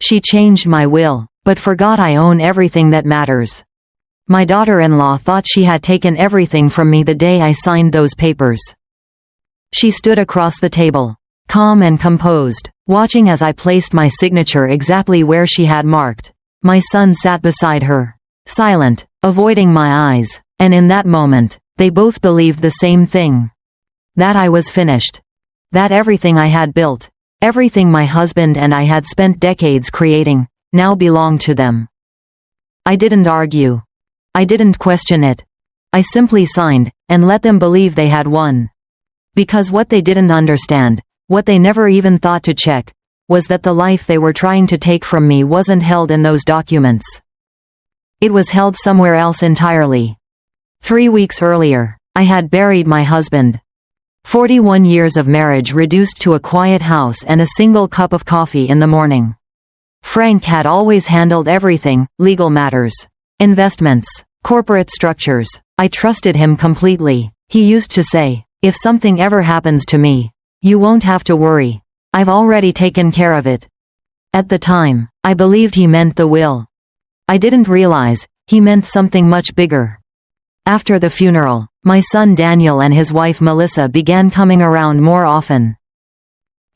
She changed my will, but forgot I own everything that matters. My daughter-in-law thought she had taken everything from me the day I signed those papers. She stood across the table, calm and composed, watching as I placed my signature exactly where she had marked. My son sat beside her, silent, avoiding my eyes, and in that moment, they both believed the same thing. That I was finished. That everything I had built, everything my husband and I had spent decades creating, now belonged to them. I didn't argue. I didn't question it. I simply signed, and let them believe they had won. Because what they didn't understand, what they never even thought to check, was that the life they were trying to take from me wasn't held in those documents. It was held somewhere else entirely. 3 weeks earlier, I had buried my husband. 41 years of marriage reduced to a quiet house and a single cup of coffee in the morning. Frank had always handled everything: legal matters, investments, corporate structures. I trusted him completely. He used to say, "If something ever happens to me, you won't have to worry. I've already taken care of it." At the time, I believed he meant the will. I didn't realize he meant something much bigger. After the funeral, my son Daniel and his wife Melissa began coming around more often.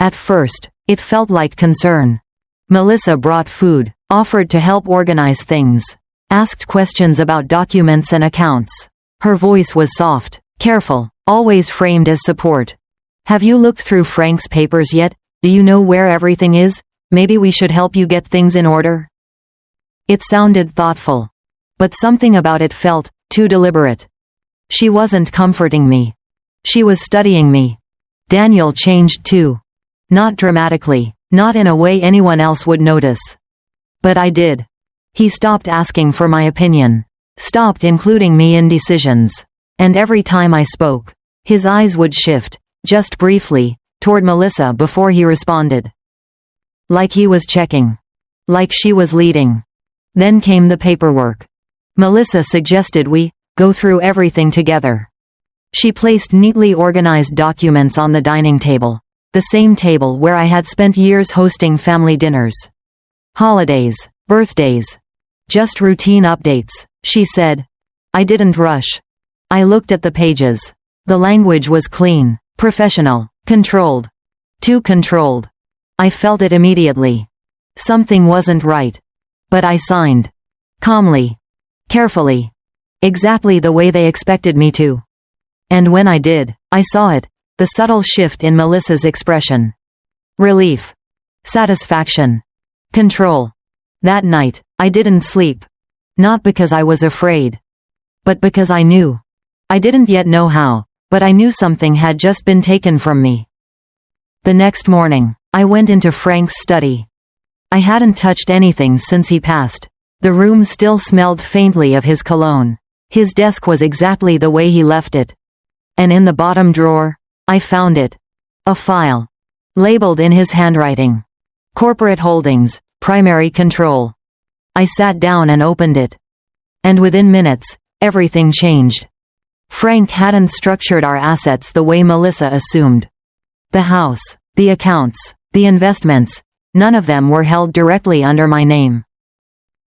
At first, it felt like concern. Melissa brought food, offered to help organize things, asked questions about documents and accounts. Her voice was soft, careful, always framed as support. "Have you looked through Frank's papers yet? Do you know where everything is? Maybe we should help you get things in order." It sounded thoughtful, but something about it felt too deliberate. She wasn't comforting me. She was studying me. Daniel changed too. Not dramatically, not in a way anyone else would notice. But I did. He stopped asking for my opinion, stopped including me in decisions. And every time I spoke, his eyes would shift, just briefly, toward Melissa before he responded. Like he was checking. Like she was leading. Then came the paperwork. Melissa suggested we go through everything together. She placed neatly organized documents on the dining table, the same table where I had spent years hosting family dinners. Holidays, birthdays. Just routine updates, she said. I didn't rush. I looked at the pages. The language was clean, professional, controlled. Too controlled. I felt it immediately. Something wasn't right. But I signed. Calmly. Carefully. Exactly the way they expected me to. And when I did, I saw it, the subtle shift in Melissa's expression. Relief. Satisfaction. Control. That night, I didn't sleep. Not because I was afraid. But because I knew. I didn't yet know how, but I knew something had just been taken from me. The next morning, I went into Frank's study. I hadn't touched anything since he passed. The room still smelled faintly of his cologne. His desk was exactly the way he left it. And in the bottom drawer, I found it. A file. Labeled in his handwriting. Corporate holdings, primary control. I sat down and opened it. And within minutes, everything changed. Frank hadn't structured our assets the way Melissa assumed. The house, the accounts, the investments, none of them were held directly under my name.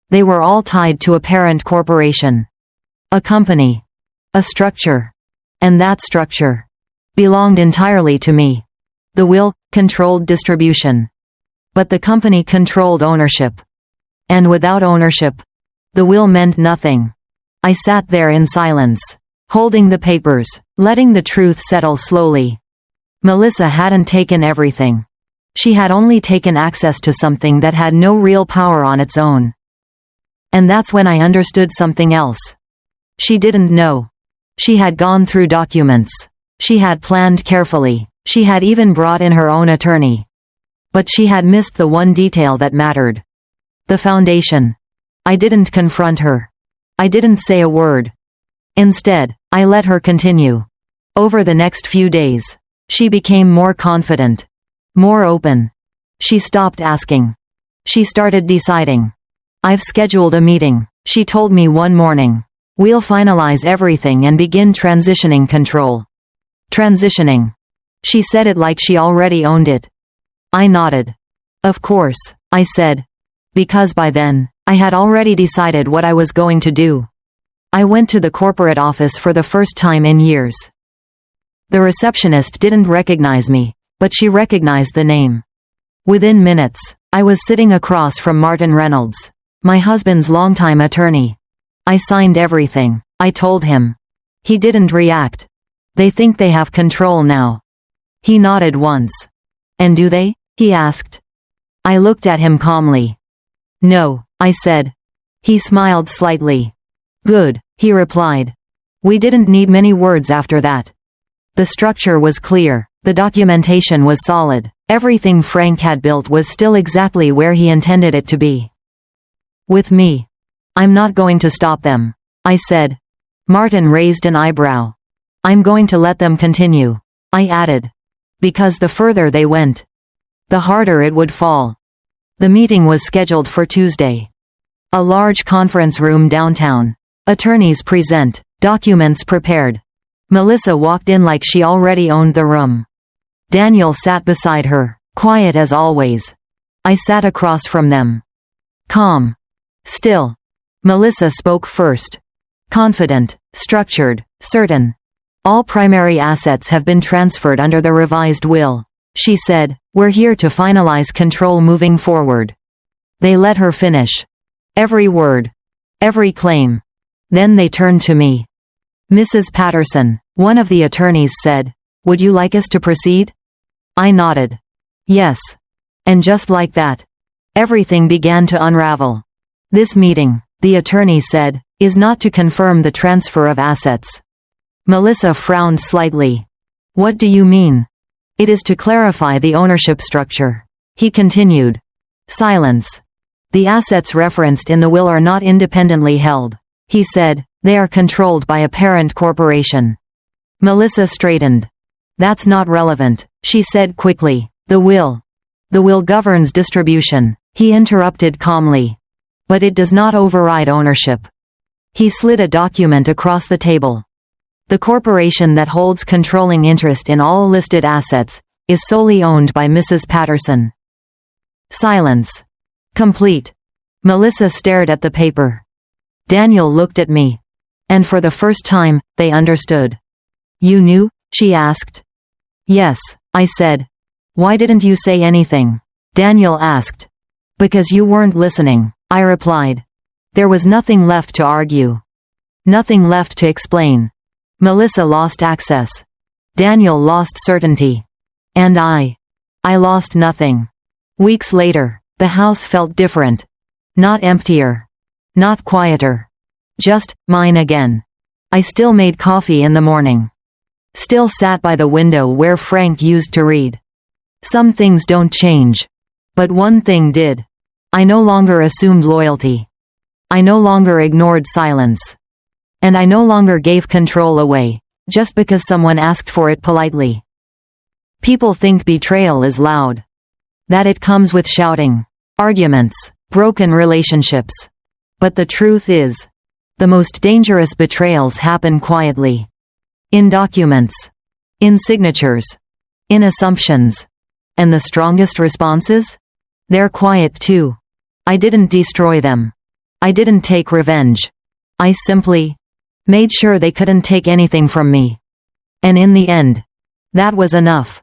They were all tied to a parent corporation. A company. A structure. And that structure belonged entirely to me. The will controlled distribution. But the company controlled ownership. And without ownership, the will meant nothing. I sat there in silence, holding the papers, letting the truth settle slowly. Melissa hadn't taken everything. She had only taken access to something that had no real power on its own. And that's when I understood something else. She didn't know. She had gone through documents. She had planned carefully. She had even brought in her own attorney. But she had missed the one detail that mattered. The foundation. I didn't confront her. I didn't say a word. Instead, I let her continue. Over the next few days, she became more confident. More open. She stopped asking. She started deciding. I've scheduled a meeting, she told me one morning. We'll finalize everything and begin transitioning control. Transitioning. She said it like she already owned it. I nodded. Of course, I said. Because by then, I had already decided what I was going to do. I went to the corporate office for the first time in years. The receptionist didn't recognize me, but she recognized the name. Within minutes, I was sitting across from Martin Reynolds, my husband's longtime attorney. I signed everything, I told him. He didn't react. They think they have control now. He nodded once. And do they? He asked. I looked at him calmly. No, I said. He smiled slightly. Good, he replied. We didn't need many words after that. The structure was clear, the documentation was solid, everything Frank had built was still exactly where he intended it to be. With me. I'm not going to stop them, I said. Martin raised an eyebrow. I'm going to let them continue, I added. Because the further they went, the harder it would fall. The meeting was scheduled for Tuesday. A large conference room downtown. Attorneys present, documents prepared. Melissa walked in like she already owned the room. Daniel sat beside her, quiet as always. I sat across from them. Calm. Still. Melissa spoke first. Confident, structured, certain. All primary assets have been transferred under the revised will, she said. We're here to finalize control moving forward. They let her finish. Every word. Every claim. Then they turned to me. Mrs. Patterson, one of the attorneys said, would you like us to proceed? I nodded. Yes. And just like that, everything began to unravel. This meeting, the attorney said, is not to confirm the transfer of assets. Melissa frowned slightly. What do you mean? It is to clarify the ownership structure. He continued. Silence. The assets referenced in the will are not independently held, he said. They are controlled by a parent corporation. Melissa straightened. That's not relevant, she said quickly. The will. The will governs distribution, he interrupted calmly. But it does not override ownership. He slid a document across the table. The corporation that holds controlling interest in all listed assets is solely owned by Mrs. Patterson. Silence. Complete. Melissa stared at the paper. Daniel looked at me. And for the first time, they understood. You knew? She asked. Yes, I said. Why didn't you say anything? Daniel asked. Because you weren't listening, I replied. There was nothing left to argue. Nothing left to explain. Melissa lost access. Daniel lost certainty. And I lost nothing. Weeks later, the house felt different. Not emptier. Not quieter. Just mine again. I still made coffee in the morning. Still sat by the window where Frank used to read. Some things don't change. But one thing did. I no longer assumed loyalty. I no longer ignored silence. And I no longer gave control away, just because someone asked for it politely. People think betrayal is loud. That it comes with shouting, arguments, broken relationships. But the truth is, the most dangerous betrayals happen quietly. In documents. In signatures. In assumptions. And the strongest responses? They're quiet too. I didn't destroy them. I didn't take revenge. I simply made sure they couldn't take anything from me. And in the end, that was enough.